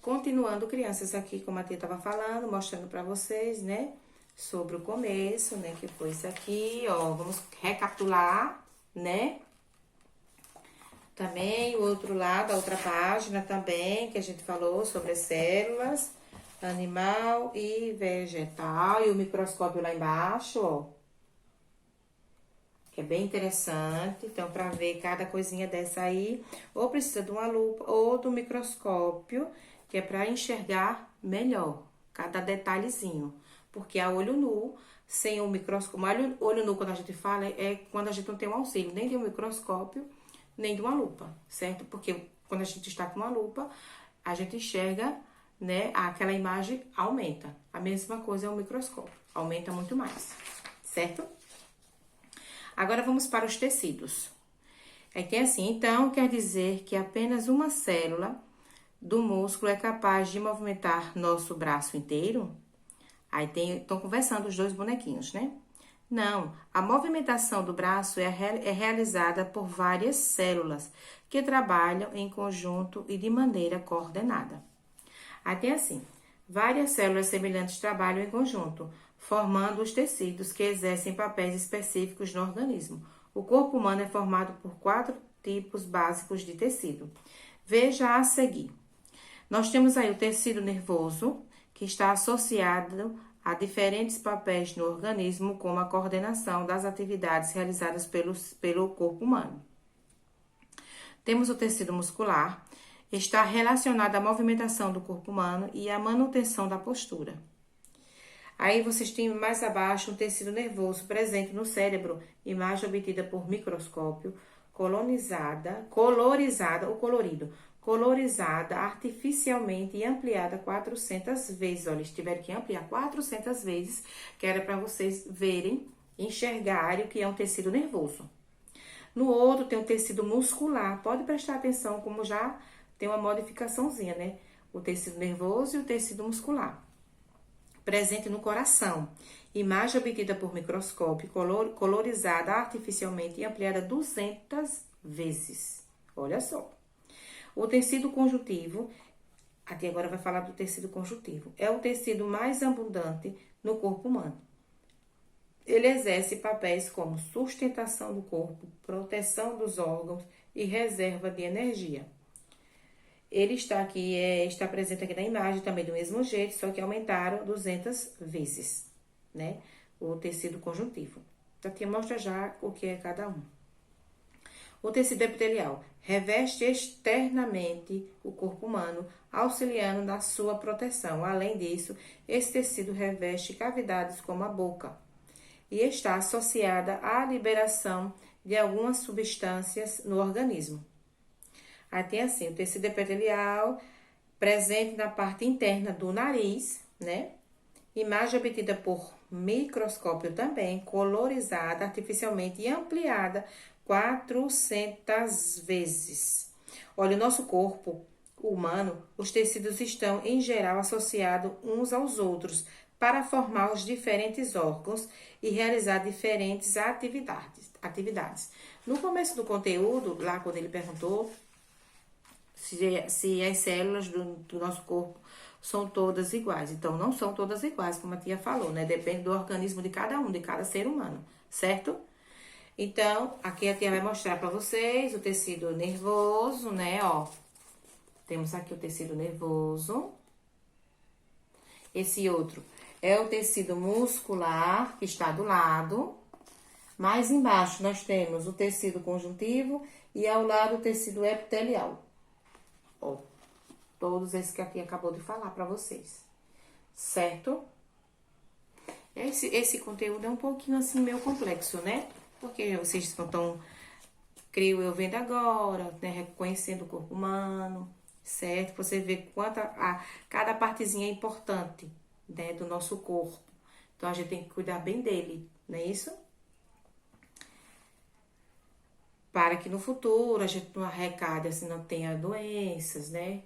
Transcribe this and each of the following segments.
Continuando, crianças, aqui, como a tia estava falando, mostrando para vocês, né? Sobre o começo, né? Que foi isso aqui, ó. Vamos recapitular, né? Também o outro lado, a outra página também, que a gente falou sobre as células, animal e vegetal. E o microscópio lá embaixo, ó. Que é bem interessante. Então, para ver cada coisinha dessa aí, ou precisa de uma lupa ou do microscópio, que é para enxergar melhor cada detalhezinho. Porque a olho nu, sem o microscópio, olho nu, quando a gente fala, é quando a gente não tem um auxílio nem de um microscópio, nem de uma lupa, certo? Porque quando a gente está com uma lupa, a gente enxerga, né, aquela imagem aumenta. A mesma coisa é o microscópio, aumenta muito mais, certo? Agora vamos para os tecidos. Aí tem assim, então quer dizer que apenas uma célula do músculo é capaz de movimentar nosso braço inteiro? Aí estão conversando os dois bonequinhos, né? Não, a movimentação do braço é realizada por várias células que trabalham em conjunto e de maneira coordenada. Aí tem assim, várias células semelhantes trabalham em conjunto, formando os tecidos que exercem papéis específicos no organismo. O corpo humano é formado por 4 tipos básicos de tecido. Veja a seguir. Nós temos aí o tecido nervoso, que está associado a diferentes papéis no organismo, como a coordenação das atividades realizadas pelo corpo humano. Temos o tecido muscular, está relacionado à movimentação do corpo humano e à manutenção da postura. Aí vocês têm mais abaixo um tecido nervoso presente no cérebro, imagem obtida por microscópio, colorizada artificialmente e ampliada 400 vezes. Olha, eles tiveram que ampliar 400 vezes, que era para vocês verem, enxergarem o que é um tecido nervoso. No outro tem o tecido muscular, pode prestar atenção como já tem uma modificaçãozinha, né? O tecido nervoso e o tecido muscular. Presente no coração, imagem obtida por microscópio, colorizada artificialmente e ampliada 200 vezes. Olha só. O tecido conjuntivo, aqui agora vai falar do tecido conjuntivo, é o tecido mais abundante no corpo humano. Ele exerce papéis como sustentação do corpo, proteção dos órgãos e reserva de energia. Ele está presente aqui na imagem também do mesmo jeito, só que aumentaram 200 vezes, né? O tecido conjuntivo. Aqui mostra já o que é cada um. O tecido epitelial reveste externamente o corpo humano, auxiliando na sua proteção. Além disso, esse tecido reveste cavidades como a boca e está associada à liberação de algumas substâncias no organismo. Aí tem assim, o tecido epitelial presente na parte interna do nariz, né? Imagem obtida por microscópio também, colorizada artificialmente e ampliada 400 vezes. Olha, o nosso corpo humano, os tecidos estão em geral associados uns aos outros para formar os diferentes órgãos e realizar diferentes atividades. No começo do conteúdo, lá quando ele perguntou se as células do nosso corpo são todas iguais. Então, não são todas iguais, como a tia falou, né? Depende do organismo de cada um, de cada ser humano, certo? Então, aqui a tia vai mostrar pra vocês o tecido nervoso, né? Ó, temos aqui o tecido nervoso. Esse outro é o tecido muscular, que está do lado. Mais embaixo, nós temos o tecido conjuntivo e ao lado o tecido epitelial. Ó, todos esses que a tia acabou de falar pra vocês, certo? Esse conteúdo é um pouquinho assim meio complexo, né? Porque vocês estão, creio eu, vendo agora, né? Reconhecendo o corpo humano, certo? Você vê cada partezinha é importante, né? Do nosso corpo. Então, a gente tem que cuidar bem dele, não é isso? Para que no futuro a gente não arrecade, assim, não tenha doenças, né?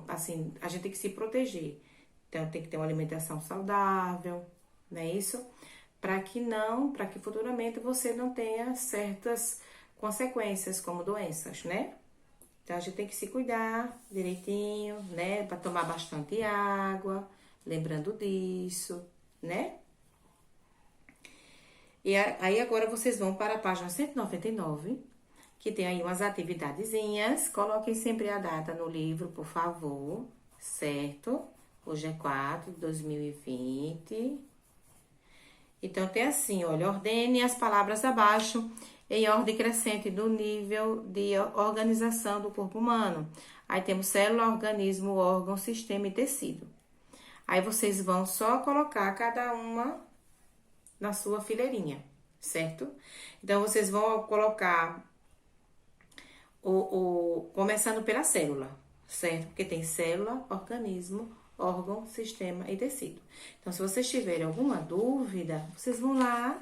Assim, a gente tem que se proteger. Então, tem que ter uma alimentação saudável, não é isso? Para que futuramente você não tenha certas consequências, como doenças, né? Então, a gente tem que se cuidar direitinho, né? Para tomar bastante água, lembrando disso, né? E aí, agora vocês vão para a página 199, que tem aí umas atividadezinhas. Coloquem sempre a data no livro, por favor, certo? Hoje é 4 de 2020. Então, tem assim, olha, ordene as palavras abaixo em ordem crescente do nível de organização do corpo humano. Aí temos célula, organismo, órgão, sistema e tecido. Aí vocês vão só colocar cada uma na sua fileirinha, certo? Então, vocês vão colocar começando pela célula, certo? Porque tem célula, organismo, órgão, sistema e tecido. Então, se vocês tiverem alguma dúvida, vocês vão lá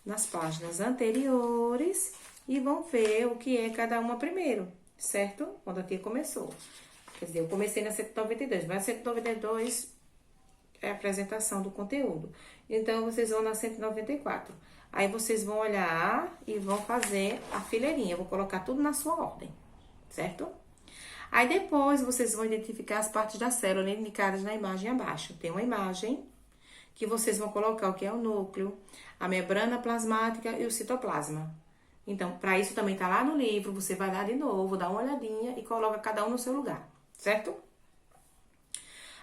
nas páginas anteriores e vão ver o que é cada uma primeiro, certo? Quando a tia começou. Quer dizer, eu comecei na 192, mas a 192 é a apresentação do conteúdo. Então, vocês vão na 194. Aí, vocês vão olhar e vão fazer a fileirinha. Eu vou colocar tudo na sua ordem, certo? Aí, depois, vocês vão identificar as partes da célula indicadas na imagem abaixo. Tem uma imagem que vocês vão colocar o que é o núcleo, a membrana plasmática e o citoplasma. Então, para isso também tá lá no livro. Você vai lá de novo, dá uma olhadinha e coloca cada um no seu lugar, certo?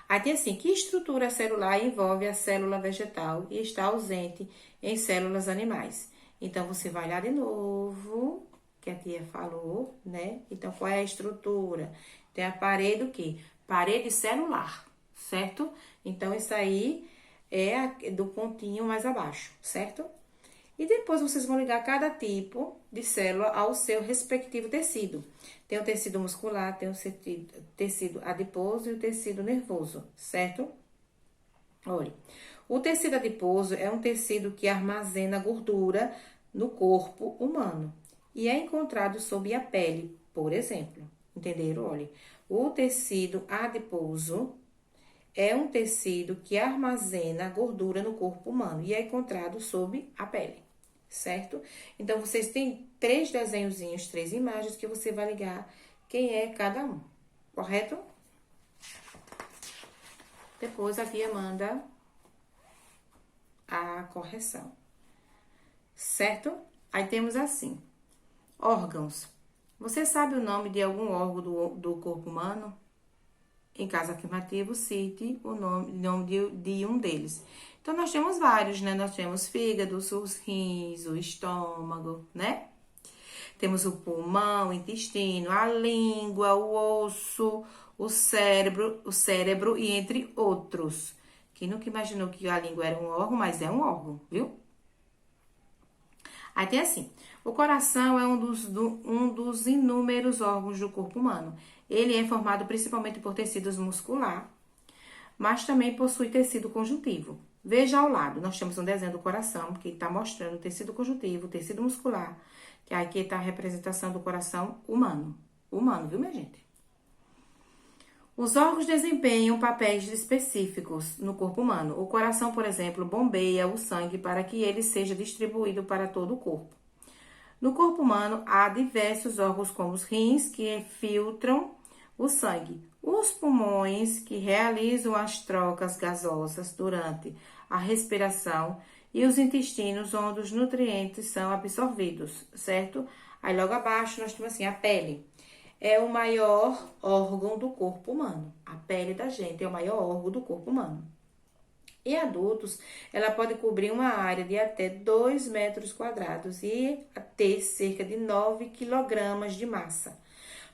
Aí tem assim, que estrutura celular envolve a célula vegetal e está ausente em células animais? Então, você vai lá de novo, que a tia falou, né? Então, qual é a estrutura? Tem a parede o quê? Parede celular, certo? Então, isso aí é do pontinho mais abaixo, certo? E depois vocês vão ligar cada tipo de célula ao seu respectivo tecido. Tem o tecido muscular, tem o tecido adiposo e o tecido nervoso, certo? Olha, o tecido adiposo é um tecido que armazena gordura no corpo humano e é encontrado sob a pele, por exemplo. Entenderam? Olha, o tecido adiposo é um tecido que armazena gordura no corpo humano e é encontrado sob a pele, certo? Então, vocês têm 3 desenhozinhos, 3 imagens que você vai ligar quem é cada um, correto? Depois, a tia manda a correção, certo? Aí, temos assim, órgãos. Você sabe o nome de algum órgão do corpo humano? Em caso afirmativo, cite o nome de um deles. Então, nós temos vários, né? Nós temos fígado, os rins, o estômago, né? Temos o pulmão, o intestino, a língua, o osso, o cérebro e entre outros. Quem nunca imaginou que a língua era um órgão, mas é um órgão, viu? Aí tem assim, o coração é um dos inúmeros órgãos do corpo humano. Ele é formado principalmente por tecidos muscular, mas também possui tecido conjuntivo. Veja ao lado, nós temos um desenho do coração, que está mostrando o tecido conjuntivo, o tecido muscular, que aqui está a representação do coração humano. Humano, viu, minha gente? Os órgãos desempenham papéis específicos no corpo humano. O coração, por exemplo, bombeia o sangue para que ele seja distribuído para todo o corpo. No corpo humano, há diversos órgãos como os rins, que filtram o sangue, os pulmões, que realizam as trocas gasosas durante a respiração, e os intestinos, onde os nutrientes são absorvidos, certo? Aí logo abaixo nós temos assim, a pele. É o maior órgão do corpo humano. A pele da gente é o maior órgão do corpo humano. Em adultos, ela pode cobrir uma área de até 2 metros quadrados e ter cerca de 9 quilogramas de massa.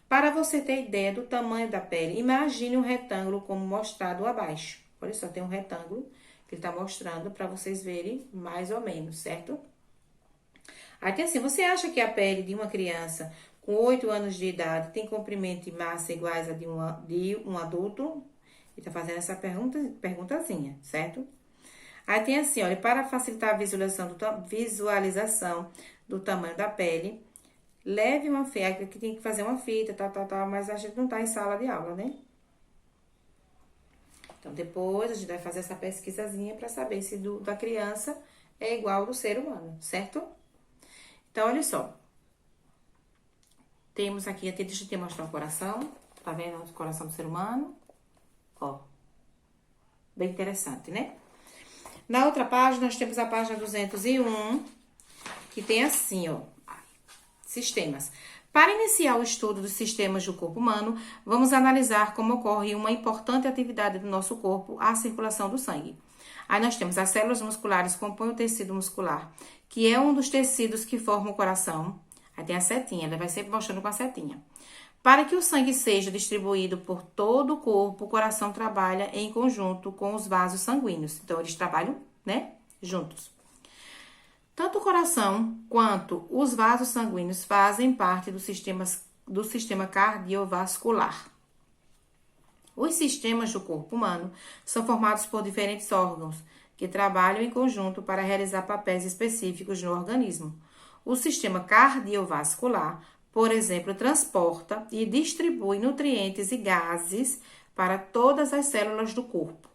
Para você ter ideia do tamanho da pele, imagine um retângulo como mostrado abaixo. Olha só, tem um retângulo que ele está mostrando para vocês verem mais ou menos, certo? Aí tem assim, você acha que a pele de uma criança com 8 anos de idade tem comprimento e massa iguais a de um adulto? Ele tá fazendo essa perguntazinha, certo? Aí tem assim, olha, para facilitar a visualização do tamanho da pele, leve uma fita, que tem que fazer uma fita, tal, mas a gente não tá em sala de aula, né? Então, depois a gente vai fazer essa pesquisazinha para saber se da criança é igual ao do ser humano, certo? Então, olha só. Temos aqui, deixa eu te mostrar o coração. Tá vendo o coração do ser humano? Ó. Bem interessante, né? Na outra página, nós temos a página 201, que tem assim, ó. Sistemas. Para iniciar o estudo dos sistemas do corpo humano, vamos analisar como ocorre uma importante atividade do nosso corpo, a circulação do sangue. Aí nós temos as células musculares que compõem o tecido muscular, que é um dos tecidos que forma o coração. Aí tem a setinha, ela vai sempre mostrando com a setinha. Para que o sangue seja distribuído por todo o corpo, o coração trabalha em conjunto com os vasos sanguíneos. Então, eles trabalham, né, juntos. Tanto o coração quanto os vasos sanguíneos fazem parte do sistema cardiovascular. Os sistemas do corpo humano são formados por diferentes órgãos que trabalham em conjunto para realizar papéis específicos no organismo. O sistema cardiovascular, por exemplo, transporta e distribui nutrientes e gases para todas as células do corpo.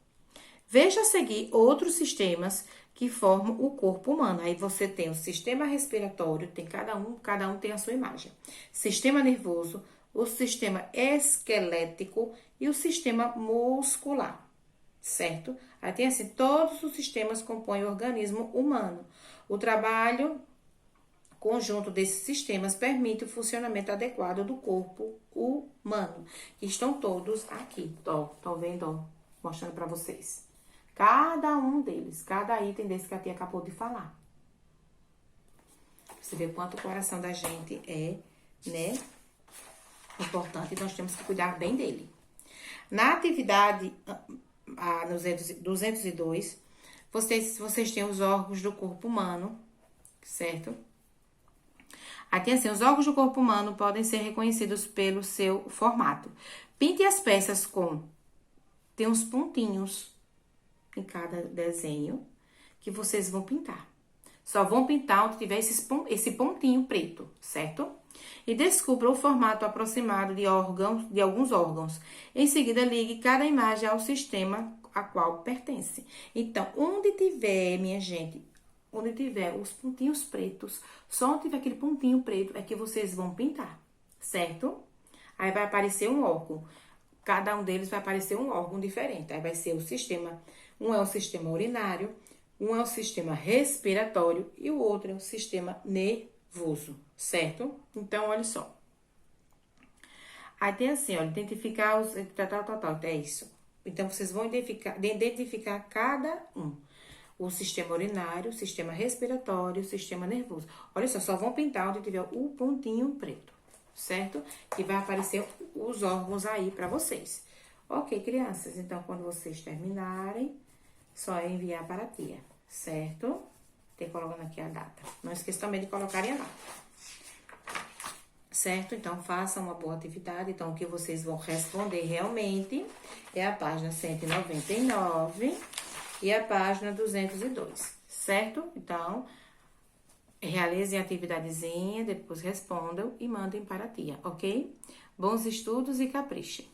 Veja a seguir outros sistemas que formam o corpo humano. Aí você tem o sistema respiratório, tem cada um tem a sua imagem. Sistema nervoso, o sistema esquelético e o sistema muscular, certo? Aí tem assim, todos os sistemas compõem o organismo humano. O trabalho conjunto desses sistemas permite o funcionamento adequado do corpo humano. Estão todos aqui, ó, estão vendo, ó, mostrando para vocês. Cada um deles, cada item desse que a tia acabou de falar. Você vê quanto o coração da gente é, né, importante e nós temos que cuidar bem dele. Na atividade, no 202, vocês têm os órgãos do corpo humano, certo? Aqui assim, os órgãos do corpo humano podem ser reconhecidos pelo seu formato. Pinte as peças tem uns pontinhos em cada desenho que vocês vão pintar. Só vão pintar onde tiver esse pontinho preto, certo? E descubra o formato aproximado de alguns órgãos. Em seguida, ligue cada imagem ao sistema a qual pertence. Então, onde tiver, minha gente, onde tiver os pontinhos pretos, só onde tiver aquele pontinho preto é que vocês vão pintar, certo? Aí vai aparecer um órgão. Cada um deles vai aparecer um órgão diferente. Aí vai ser o sistema, um é o sistema urinário, um é o sistema respiratório e o outro é o sistema nervoso, certo? Então, olha só. Aí tem assim, ó, identificar os... é isso. Então, vocês vão identificar cada um. O sistema urinário, o sistema respiratório, o sistema nervoso. Olha só vão pintar onde tiver o pontinho preto, certo? Que vai aparecer os órgãos aí pra vocês. Ok, crianças? Então, quando vocês terminarem, só é enviar para a tia, certo? Tem colocando aqui a data. Não esqueça também de colocarem a data. Certo? Então, façam uma boa atividade. Então, o que vocês vão responder realmente é a página 199 e a página 202, certo? Então, realizem a atividadezinha, depois respondam e mandem para a tia, ok? Bons estudos e caprichem!